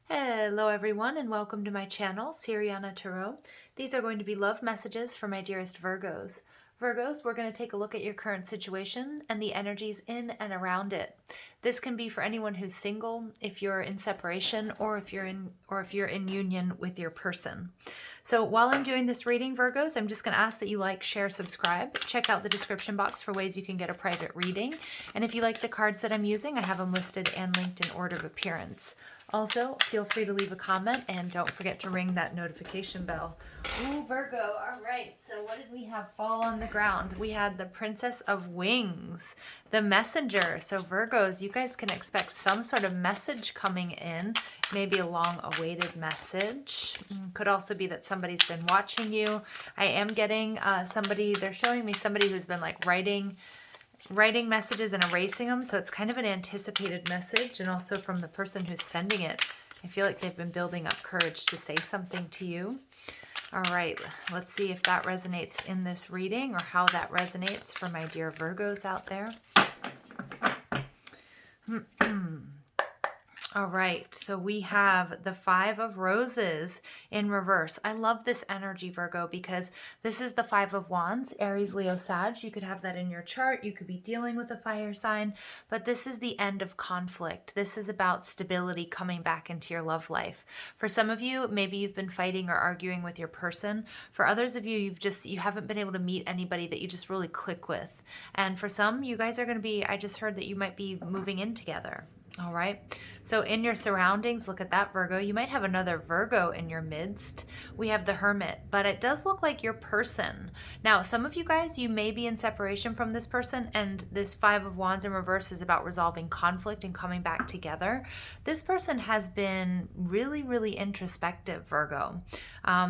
Hello everyone and welcome to my channel, Siriana Tarot. These are going to be love messages for my dearest Virgos. Virgos, we're going to take a look at your current situation and the energies in and around it. This can be for anyone who's single, if you're in separation, or if you're in union with your person. So while I'm doing this reading, Virgos, I'm just going to ask that you like, share, subscribe. Check out the description box for ways you can get a private reading. And if you like the cards that I'm using, I have them listed and linked in order of appearance. Also, feel free to leave a comment and don't forget to ring that notification bell. Ooh, Virgo. All right. So what did we have fall on the ground? We had the Princess of Wings, the Messenger. So Virgos, you guys can expect some sort of message coming in, maybe a long-awaited message. Could also be that somebody's been watching you. I am getting somebody, they're showing me somebody who's been like writing messages and erasing them, so it's kind of an anticipated message. And also from the person who's sending it, I feel like they've been building up courage to say something to you. All right, let's see if that resonates in this reading or how that resonates for my dear Virgos out there. All right, so we have the Five of Roses in reverse. I love this energy, Virgo, because this is the Five of Wands, Aries, Leo, Sag. You could have that in your chart. You could be dealing with a fire sign, but this is the end of conflict. This is about stability coming back into your love life. For some of you, maybe you've been fighting or arguing with your person. For others of you, you haven't been able to meet anybody that you just really click with. And for some, you guys are going to be, I just heard that you might be moving in together. All right. So in your surroundings, look at that, Virgo. You might have another Virgo in your midst. We have the Hermit, but it does look like your person. Now, some of you guys, you may be in separation from this person, and this Five of Wands in reverse is about resolving conflict and coming back together. This person has been really, really introspective, Virgo.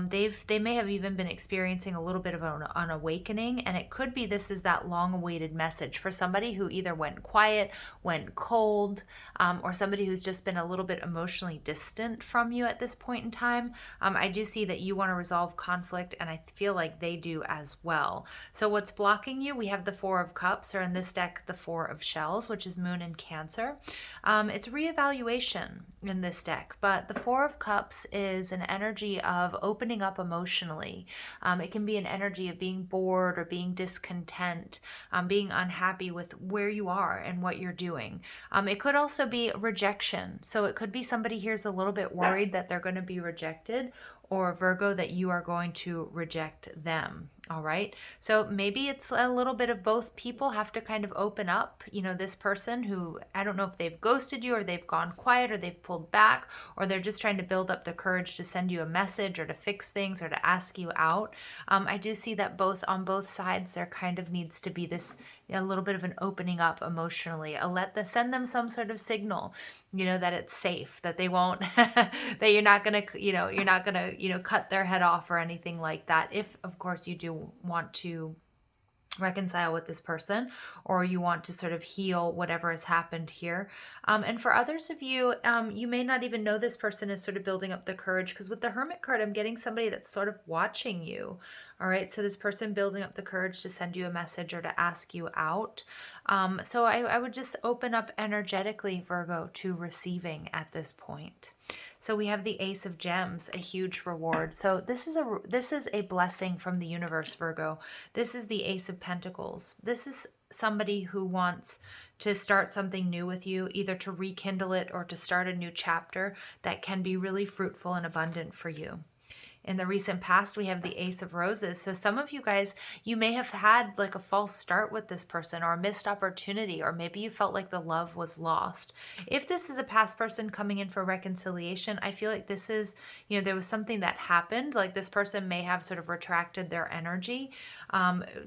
They may have even been experiencing a little bit of an awakening, and it could be this is that long-awaited message for somebody who either went quiet, went cold, or somebody who's just been a little bit emotionally distant from you at this point in time. I do see that you want to resolve conflict, and I feel like they do as well. So what's blocking you? We have the Four of Cups, or in this deck, the Four of Shells, which is Moon and Cancer. It's reevaluation in this deck, but the Four of Cups is an energy of opening up emotionally. It can be an energy of being bored or being discontent, being unhappy with where you are and what you're doing. It could also be rejection. So it could be somebody here's a little bit worried that they're going to be rejected, or Virgo, that you are going to reject them. All right. So maybe it's a little bit of both. People have to kind of open up. You know, this person who, I don't know if they've ghosted you or they've gone quiet or they've pulled back, or they're just trying to build up the courage to send you a message or to fix things or to ask you out. I do see that on both sides, there kind of needs to be this, a little bit of an opening up emotionally. Send them some sort of signal, that it's safe, that they won't, that you're not going to, cut their head off or anything like that. If, of course, you do want to reconcile with this person, or you want to sort of heal whatever has happened here. And for others of you, you may not even know this person is sort of building up the courage, because with the Hermit card, I'm getting somebody that's sort of watching you. All right, so this person building up the courage to send you a message or to ask you out. So I would just open up energetically, Virgo, to receiving at this point. So we have the Ace of Gems, a huge reward. So this is a blessing from the universe, Virgo. This is the Ace of Pentacles. This is somebody who wants to start something new with you, either to rekindle it or to start a new chapter that can be really fruitful and abundant for you. In the recent past, we have the Ace of Roses. So some of you guys, you may have had like a false start with this person, or a missed opportunity, or maybe you felt like the love was lost. If this is a past person coming in for reconciliation, I feel like this is, there was something that happened. Like this person may have sort of retracted their energy.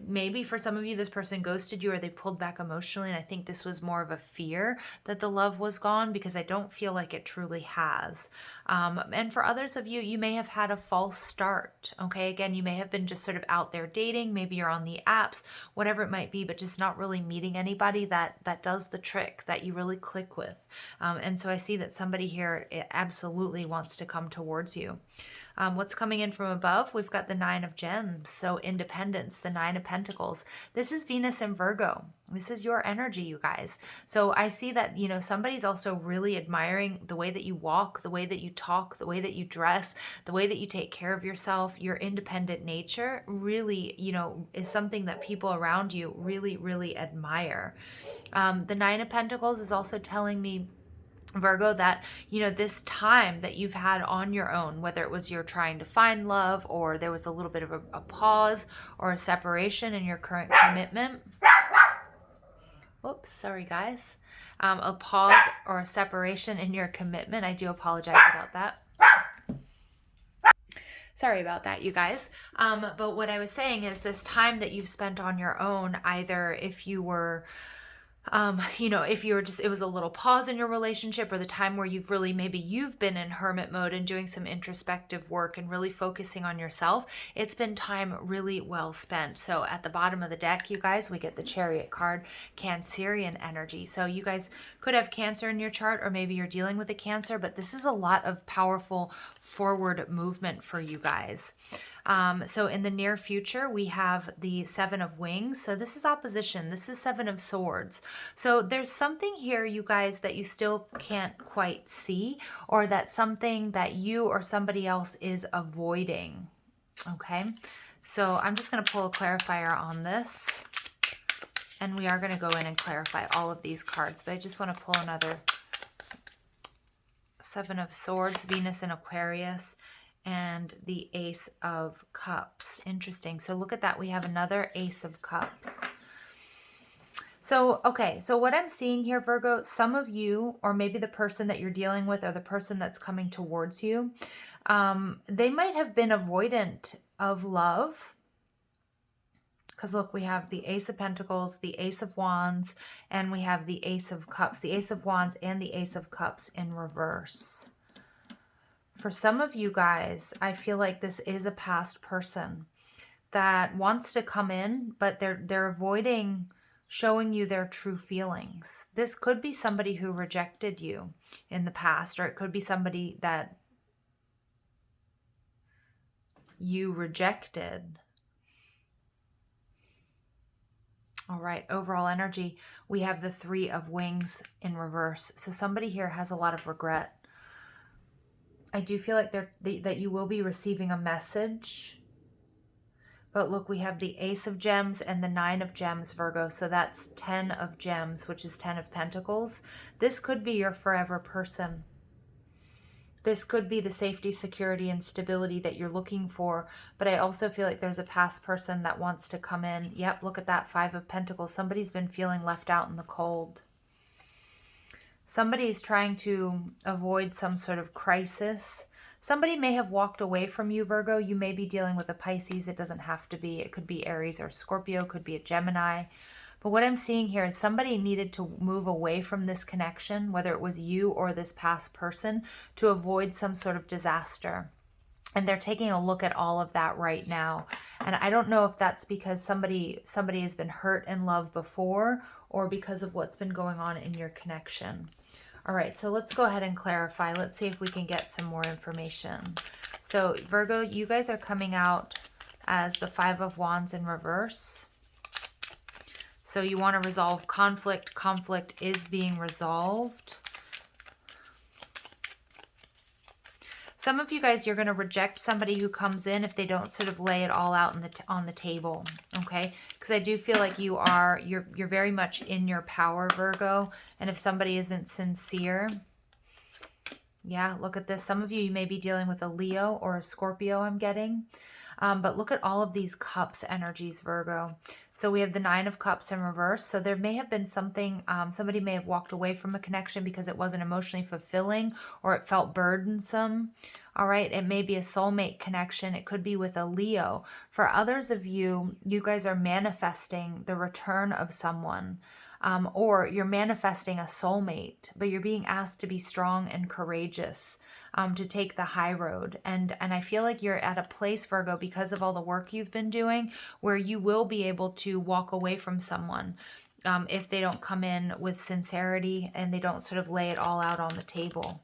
Maybe for some of you, this person ghosted you or they pulled back emotionally. And I think this was more of a fear that the love was gone, because I don't feel like it truly has. And for others of you, you may have had a false false start. Okay, again, you may have been just sort of out there dating, maybe you're on the apps, whatever it might be, but just not really meeting anybody that does the trick, that you really click with. And so I see that somebody here absolutely wants to come towards you. What's coming in from above? We've got the 9 of Gems, so independence, the 9 of Pentacles. This is Venus and Virgo. This is your energy, you guys. So I see that, you know, somebody's also really admiring the way that you walk, the way that you talk, the way that you dress, the way that you take care of yourself. Your independent nature really, you know, is something that people around you really, really admire. The 9 of Pentacles is also telling me, Virgo, that, you know, this time that you've had on your own, whether it was you're trying to find love, or there was a little bit of a pause or a separation in your current commitment. Oops, sorry guys. A pause or a separation in your commitment. I do apologize about that. Sorry about that, you guys. But what I was saying is this time that you've spent on your own, either if you were you know, if you're just, it was a little pause in your relationship, or the time where maybe you've been in hermit mode and doing some introspective work and really focusing on yourself, it's been time really well spent. So at the bottom of the deck, you guys, we get the Chariot card, Cancerian energy. So you guys could have Cancer in your chart, or maybe you're dealing with a Cancer, but this is a lot of powerful forward movement for you guys. So in the near future, we have the 7 of Wings. So this is opposition. This is 7 of Swords. So there's something here, you guys, that you still can't quite see, or that's something that you or somebody else is avoiding. Okay. So I'm just going to pull a clarifier on this, and we are going to go in and clarify all of these cards, but I just want to pull another 7 of Swords, Venus and Aquarius, and the Ace of Cups. Interesting. So look at that. We have another Ace of Cups. So, okay. So what I'm seeing here, Virgo, some of you, or maybe the person that you're dealing with, or the person that's coming towards you, they might have been avoidant of love. Because look, we have the Ace of Pentacles, the Ace of Wands, and we have the Ace of Cups, the Ace of Wands and the Ace of Cups in reverse. For some of you guys, I feel like this is a past person that wants to come in, but they're avoiding showing you their true feelings. This could be somebody who rejected you in the past, or it could be somebody that you rejected. All right, overall energy, we have the 3 of Wings in reverse. So somebody here has a lot of regret. I do feel like that you will be receiving a message. But look, we have the Ace of Gems and the 9 of Gems, Virgo. So that's 10 of Gems, which is 10 of Pentacles. This could be your forever person. This could be the safety, security, and stability that you're looking for. But I also feel like there's a past person that wants to come in. Yep, look at that 5 of Pentacles. Somebody's been feeling left out in the cold. Somebody's trying to avoid some sort of crisis. Somebody may have walked away from you, Virgo. You may be dealing with a Pisces. It doesn't have to be. It could be Aries or Scorpio. Could be a Gemini. But what I'm seeing here is somebody needed to move away from this connection, whether it was you or this past person, to avoid some sort of disaster. And they're taking a look at all of that right now. And I don't know if that's because somebody has been hurt in love before, or because of what's been going on in your connection. All right, so let's go ahead and clarify. Let's see if we can get some more information. So Virgo, you guys are coming out as the 5 of Wands in reverse. So you want to resolve conflict. Conflict is being resolved. Some of you guys, you're going to reject somebody who comes in if they don't sort of lay it all out on the table, okay? Because I do feel like you're very much in your power, Virgo. And if somebody isn't sincere, yeah, look at this. Some of you may be dealing with a Leo or a Scorpio, I'm getting. But look at all of these cups energies, Virgo. So we have the 9 of Cups in reverse. So there may have been something, somebody may have walked away from a connection because it wasn't emotionally fulfilling, or it felt burdensome. All right. It may be a soulmate connection. It could be with a Leo. For others of you, you guys are manifesting the return of someone. or you're manifesting a soulmate, but you're being asked to be strong and courageous, to take the high road. And I feel like you're at a place, Virgo, because of all the work you've been doing, where you will be able to walk away from someone if they don't come in with sincerity and they don't sort of lay it all out on the table.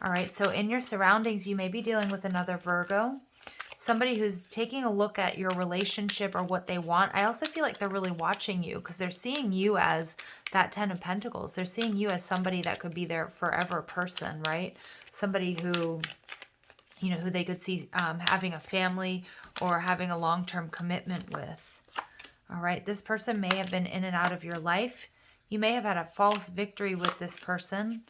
All right, so in your surroundings, you may be dealing with another Virgo, somebody who's taking a look at your relationship or what they want. I also feel like they're really watching you because they're seeing you as that 10 of Pentacles. They're seeing you as somebody that could be their forever person, right? Somebody who, you know, who they could see having a family or having a long-term commitment with. All right, this person may have been in and out of your life. You may have had a false victory with this person.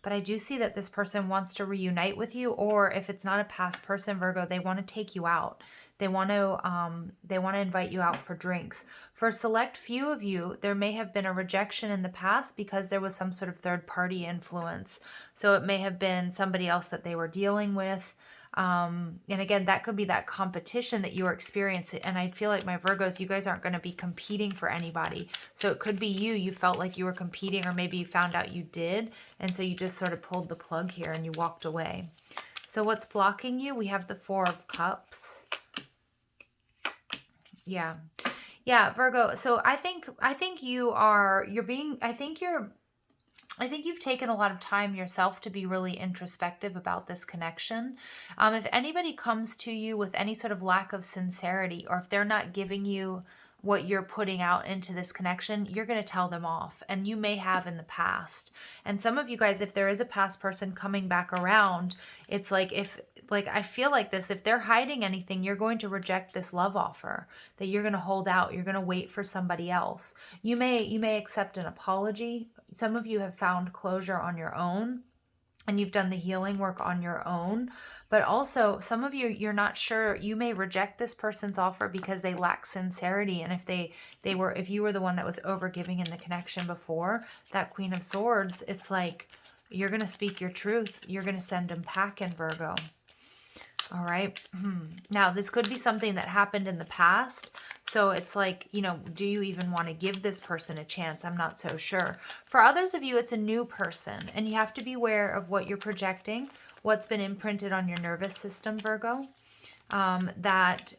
But I do see that this person wants to reunite with you, or if it's not a past person, Virgo, they want to take you out. They want to invite you out for drinks. For a select few of you, there may have been a rejection in the past because there was some sort of third party influence. So it may have been somebody else that they were dealing with. And again, that could be that competition that you are experiencing. And I feel like, my Virgos, you guys aren't going to be competing for anybody. So it could be you felt like you were competing, or maybe you found out you did. And so you just sort of pulled the plug here and you walked away. So what's blocking you? We have the Four of Cups. Yeah. Yeah, Virgo. So I think I think you've taken a lot of time yourself to be really introspective about this connection. If anybody comes to you with any sort of lack of sincerity, or if they're not giving you what you're putting out into this connection, you're going to tell them off. And you may have in the past. And some of you guys, if there is a past person coming back around, it's like, I feel like this, if they're hiding anything, you're going to reject this love offer, that you're going to hold out. You're going to wait for somebody else. You may accept an apology. Some of you have found closure on your own, and you've done the healing work on your own. But also, some of you, you're not sure. You may reject this person's offer because they lack sincerity. And if you were the one that was overgiving in the connection before, that Queen of Swords, it's like you're going to speak your truth. You're going to send them packing, Virgo. All right. Now, this could be something that happened in the past. So it's like, you know, do you even want to give this person a chance? I'm not so sure. For others of you, it's a new person, and you have to be aware of what you're projecting, what's been imprinted on your nervous system, Virgo, that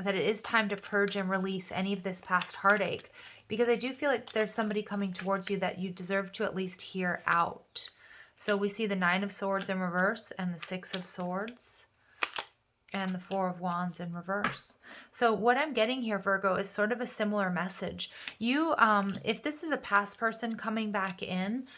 it is time to purge and release any of this past heartache, because I do feel like there's somebody coming towards you that you deserve to at least hear out. So we see the Nine of Swords in reverse and the Six of Swords and the Four of Wands in reverse. So what I'm getting here, Virgo, is sort of a similar message. You, if this is a past person coming back in,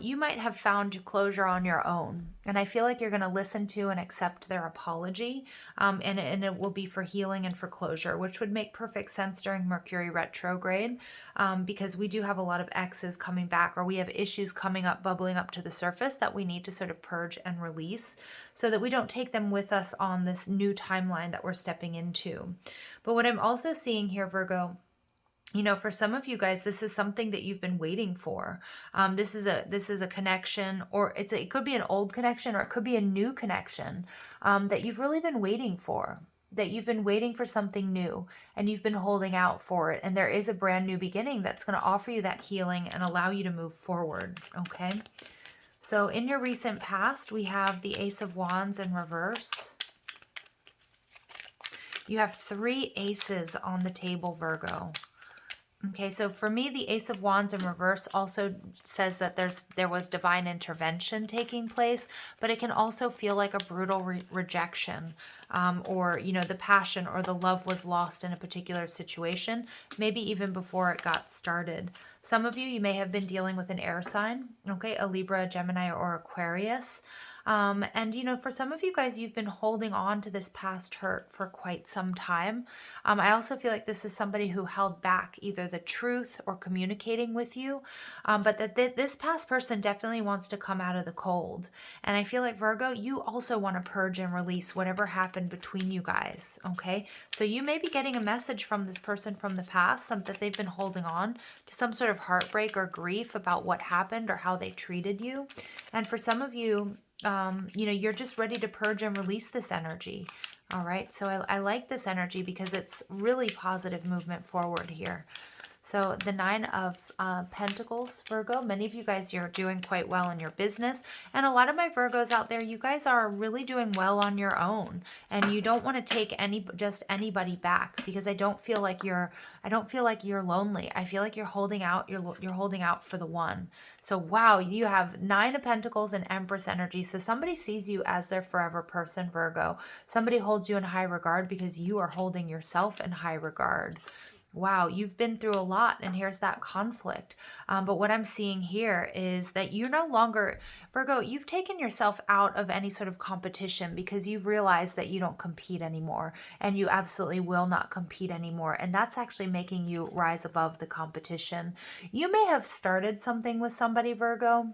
you might have found closure on your own. And I feel like you're going to listen to and accept their apology. And it will be for healing and for closure, which would make perfect sense during Mercury retrograde, because we do have a lot of exes coming back, or we have issues coming up, bubbling up to the surface that we need to sort of purge and release, so that we don't take them with us on this new timeline that we're stepping into. But what I'm also seeing here, Virgo, you know, for some of you guys, this is something that you've been waiting for. This is a connection, or it could be an old connection, or it could be a new connection that you've really been waiting for. That you've been waiting for something new, and you've been holding out for it. And there is a brand new beginning that's going to offer you that healing and allow you to move forward. Okay. So in your recent past, we have the Ace of Wands in reverse. You have 3 aces on the table, Virgo. Okay, so for me, the Ace of Wands in reverse also says that there was divine intervention taking place, but it can also feel like a brutal rejection, or, you know, the passion or the love was lost in a particular situation, maybe even before it got started. Some of you may have been dealing with an air sign, okay, a Libra, a Gemini, or Aquarius. And, you know, for some of you guys, you've been holding on to this past hurt for quite some time. I also feel like this is somebody who held back either the truth or communicating with you, but that this past person definitely wants to come out of the cold. And I feel like, Virgo, you also want to purge and release whatever happened between you guys, okay? So you may be getting a message from this person from the past, that they've been holding on to some sort of heartbreak or grief about what happened or how they treated you. And for some of you, you know, you're just ready to purge and release this energy. All right. So I like this energy because it's really positive movement forward here. So the Nine of Pentacles, Virgo, many of you guys, you're doing quite well in your business. And a lot of my Virgos out there, you guys are really doing well on your own. And you don't want to take just anybody back, because I don't feel like you're lonely. I feel like you're holding out, you're holding out for the one. So wow, you have Nine of Pentacles and Empress energy. So somebody sees you as their forever person, Virgo. Somebody holds you in high regard because you are holding yourself in high regard. Wow, you've been through a lot, and here's that conflict. But what I'm seeing here is that you're no longer, Virgo, you've taken yourself out of any sort of competition because you've realized that you don't compete anymore, and you absolutely will not compete anymore. And that's actually making you rise above the competition. You may have started something with somebody, Virgo,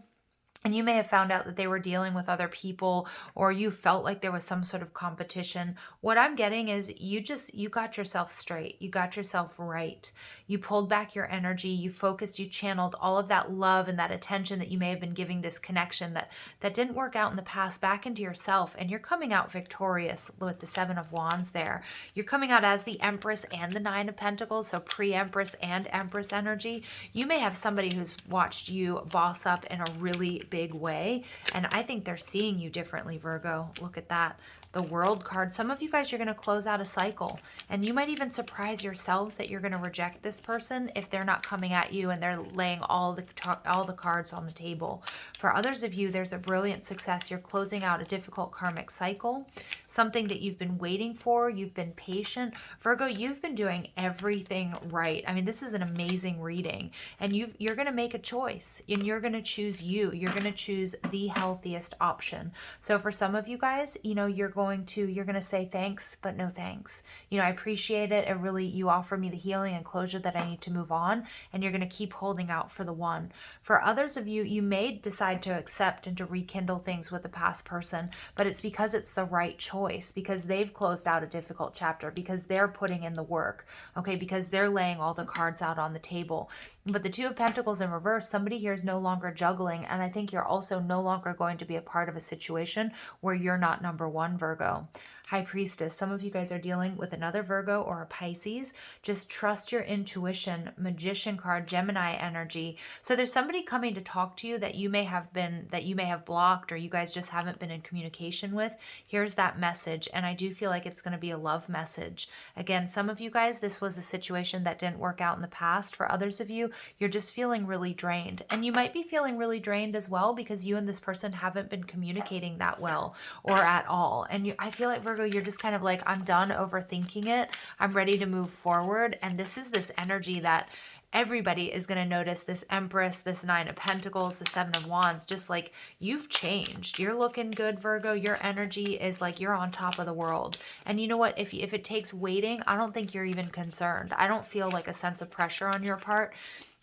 and you may have found out that they were dealing with other people, or you felt like there was some sort of competition. What I'm getting is you got yourself straight. You got yourself right. You pulled back your energy. You focused, you channeled all of that love and that attention that you may have been giving this connection that didn't work out in the past back into yourself. And you're coming out victorious with the Seven of Wands there. You're coming out as the Empress and the Nine of Pentacles, so pre-Empress and Empress energy. You may have somebody who's watched you boss up in a really big way, and I think they're seeing you differently, Virgo. Look at that. The World card. Some of you guys, you're going to close out a cycle, and you might even surprise yourselves that you're going to reject this person if they're not coming at you and they're laying all the cards on the table. For others of you, there's a brilliant success. You're closing out a difficult karmic cycle, something that you've been waiting for. You've been patient. Virgo, you've been doing everything right. I mean, this is an amazing reading, and you're going to make a choice, and you're going to choose you. You're going to choose the healthiest option. So for some of you guys, you're going to say thanks, but no thanks. I appreciate it. You offer me the healing and closure that I need to move on, and you're going to keep holding out for the one. For others of you, you may decide to accept and to rekindle things with a past person, but it's because it's the right choice, because they've closed out a difficult chapter, because they're putting in the work, okay, because they're laying all the cards out on the table. But the Two of Pentacles in reverse, somebody here is no longer juggling, and I think you're also no longer going to be a part of a situation where you're not number one, Virgo. High Priestess, some of you guys are dealing with another Virgo or a Pisces. Just trust your intuition. Magician card, Gemini energy. So there's somebody coming to talk to you that you may have blocked, or you guys just haven't been in communication with. Here's that message, and I do feel like it's going to be a love message. Again, some of you guys, this was a situation that didn't work out in the past. For others of you, you're just feeling really drained, and you might be feeling really drained as well because you and this person haven't been communicating that well or at all. And I feel like, Virgo, you're just kind of like, I'm done overthinking it. I'm ready to move forward. And this is this energy that everybody is going to notice. This Empress, this Nine of Pentacles, the Seven of Wands, just like you've changed. You're looking good, Virgo. Your energy is like you're on top of the world. And you know what? If it takes waiting, I don't think you're even concerned. I don't feel like a sense of pressure on your part,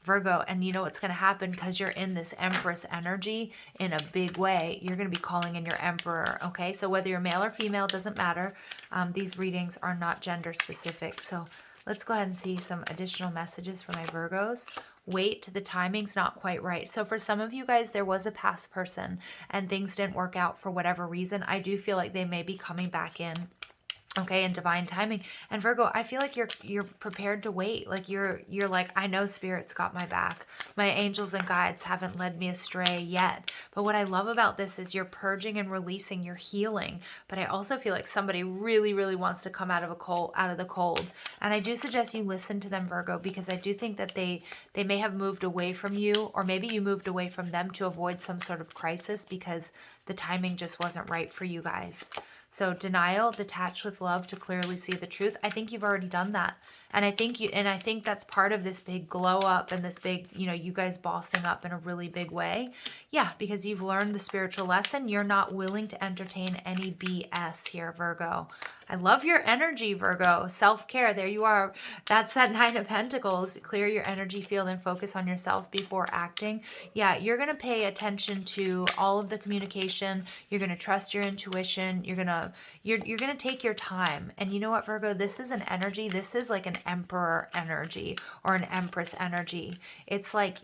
Virgo. And you know what's going to happen, because you're in this Empress energy in a big way. You're going to be calling in your Emperor, okay? So whether you're male or female, doesn't matter. These readings are not gender specific. So let's go ahead and see some additional messages for my Virgos. Wait, the timing's not quite right. So for some of you guys, there was a past person and things didn't work out for whatever reason. I do feel like they may be coming back in, okay, in divine timing. And Virgo, I feel like you're prepared to wait. Like you're like, I know Spirit's got my back. My angels and guides haven't led me astray yet. But what I love about this is you're purging and releasing, you're healing. But I also feel like somebody really, really wants to come out of the cold. And I do suggest you listen to them, Virgo, because I do think that they may have moved away from you, or maybe you moved away from them to avoid some sort of crisis because the timing just wasn't right for you guys. So denial, detach with love to clearly see the truth. I think you've already done that. And I think that's part of this big glow up and this big, you guys bossing up in a really big way. Yeah, because you've learned the spiritual lesson. You're not willing to entertain any BS here, Virgo. I love your energy, Virgo. Self-care, there you are. That's that Nine of Pentacles. Clear your energy field and focus on yourself before acting. Yeah, you're going to pay attention to all of the communication. You're going to trust your intuition. You're going to take your time. And you know what, Virgo? This is an energy. This is like an Emperor energy or an Empress energy. It's like,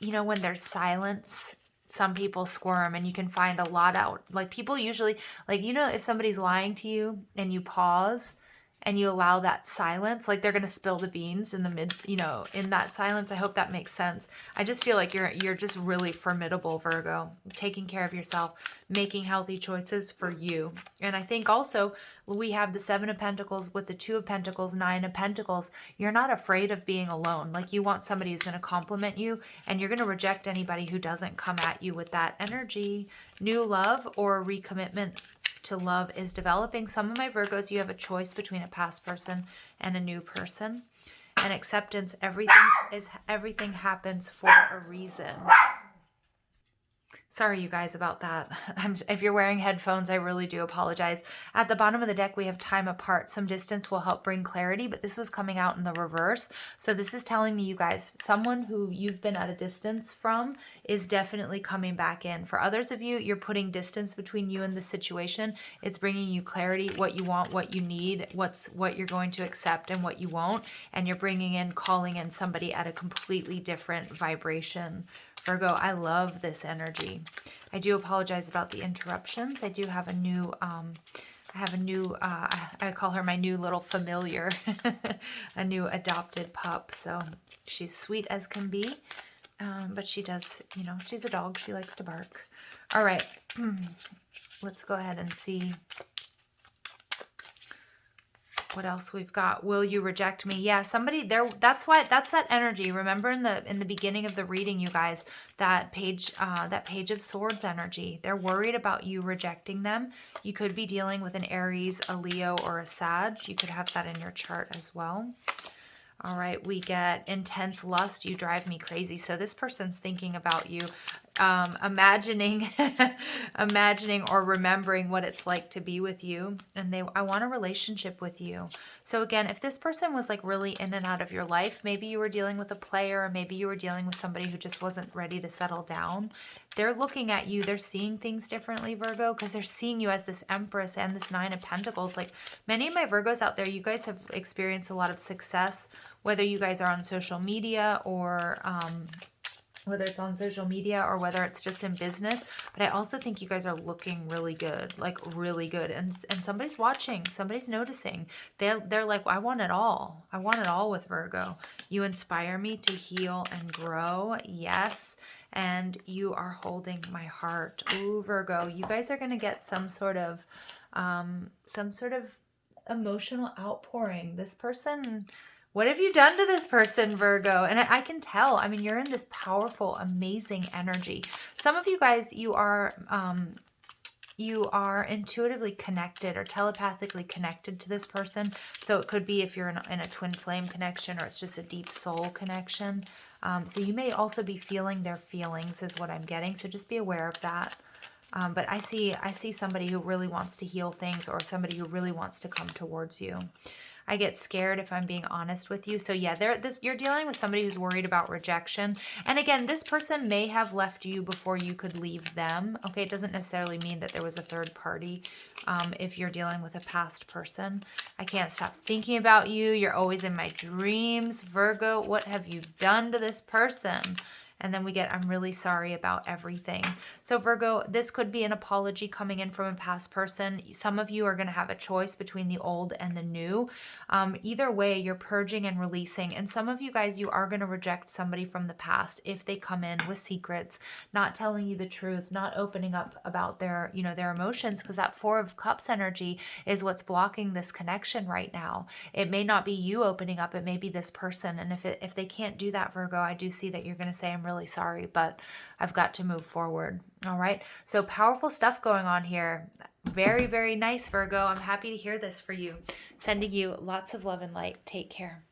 when there's silence, some people squirm, and you can find a lot out. Like people usually, if somebody's lying to you and you pause and you allow that silence, like they're going to spill the beans in the mid, in that silence. I hope that makes sense. I just feel like you're just really formidable, Virgo, taking care of yourself, making healthy choices for you. And I think also we have the 7 of Pentacles with the 2 of Pentacles, 9 of Pentacles. You're not afraid of being alone. Like you want somebody who's going to compliment you, and you're going to reject anybody who doesn't come at you with that energy. New love or recommitment to love is developing. Some of my Virgos, you have a choice between a past person and a new person. And acceptance, everything happens for a reason. Sorry, you guys, about that. If you're wearing headphones, I really do apologize. At the bottom of the deck, we have time apart. Some distance will help bring clarity, but this was coming out in the reverse. So this is telling me, you guys, someone who you've been at a distance from is definitely coming back in. For others of you, you're putting distance between you and the situation. It's bringing you clarity, what you want, what you need, what you're going to accept and what you won't. And you're calling in somebody at a completely different vibration. Virgo, I love this energy. I do apologize about the interruptions. I do have a new, I call her my new little familiar, a new adopted pup. So she's sweet as can be, but she does, she's a dog. She likes to bark. All right, let's go ahead and see what else we've got. Will you reject me? Yeah, somebody there. That's that energy. Remember in the beginning of the reading, you guys, that page of swords energy. They're worried about you rejecting them. You could be dealing with an Aries, a Leo, or a Sag. You could have that in your chart as well. All right, we get intense lust. You drive me crazy. So this person's thinking about you, imagining or remembering what it's like to be with you. And I want a relationship with you. So again, if this person was like really in and out of your life, maybe you were dealing with a player, or maybe you were dealing with somebody who just wasn't ready to settle down. They're looking at you. They're seeing things differently, Virgo, because they're seeing you as this Empress and this 9 of Pentacles. Like many of my Virgos out there, you guys have experienced a lot of success, whether you guys are on social media or whether it's on social media or whether it's just in business. But I also think you guys are looking really good, like really good. And somebody's watching, somebody's noticing. They're like, I want it all. I want it all with Virgo. You inspire me to heal and grow. Yes. And you are holding my heart. Ooh, Virgo, you guys are going to get some sort of emotional outpouring. This person, what have you done to this person, Virgo? And I can tell. I mean, you're in this powerful, amazing energy. Some of you guys, you are intuitively connected or telepathically connected to this person. So it could be if you're in a twin flame connection, or it's just a deep soul connection. So you may also be feeling their feelings is what I'm getting. So just be aware of that. But I see somebody who really wants to heal things, or somebody who really wants to come towards you. I get scared if I'm being honest with you. So yeah, you're dealing with somebody who's worried about rejection. And again, this person may have left you before you could leave them. Okay, it doesn't necessarily mean that there was a third party if you're dealing with a past person. I can't stop thinking about you. You're always in my dreams. Virgo, what have you done to this person? And then we get, I'm really sorry about everything. So Virgo, this could be an apology coming in from a past person. Some of you are going to have a choice between the old and the new. Either way, you're purging and releasing. And some of you guys, you are going to reject somebody from the past if they come in with secrets, not telling you the truth, not opening up about their, their emotions, because that 4 of Cups energy is what's blocking this connection right now. It may not be you opening up, it may be this person. And if they can't do that, Virgo, I do see that you're going to say, I'm really sorry, but I've got to move forward. All right. So powerful stuff going on here. Very, very nice, Virgo. I'm happy to hear this for you. Sending you lots of love and light. Take care.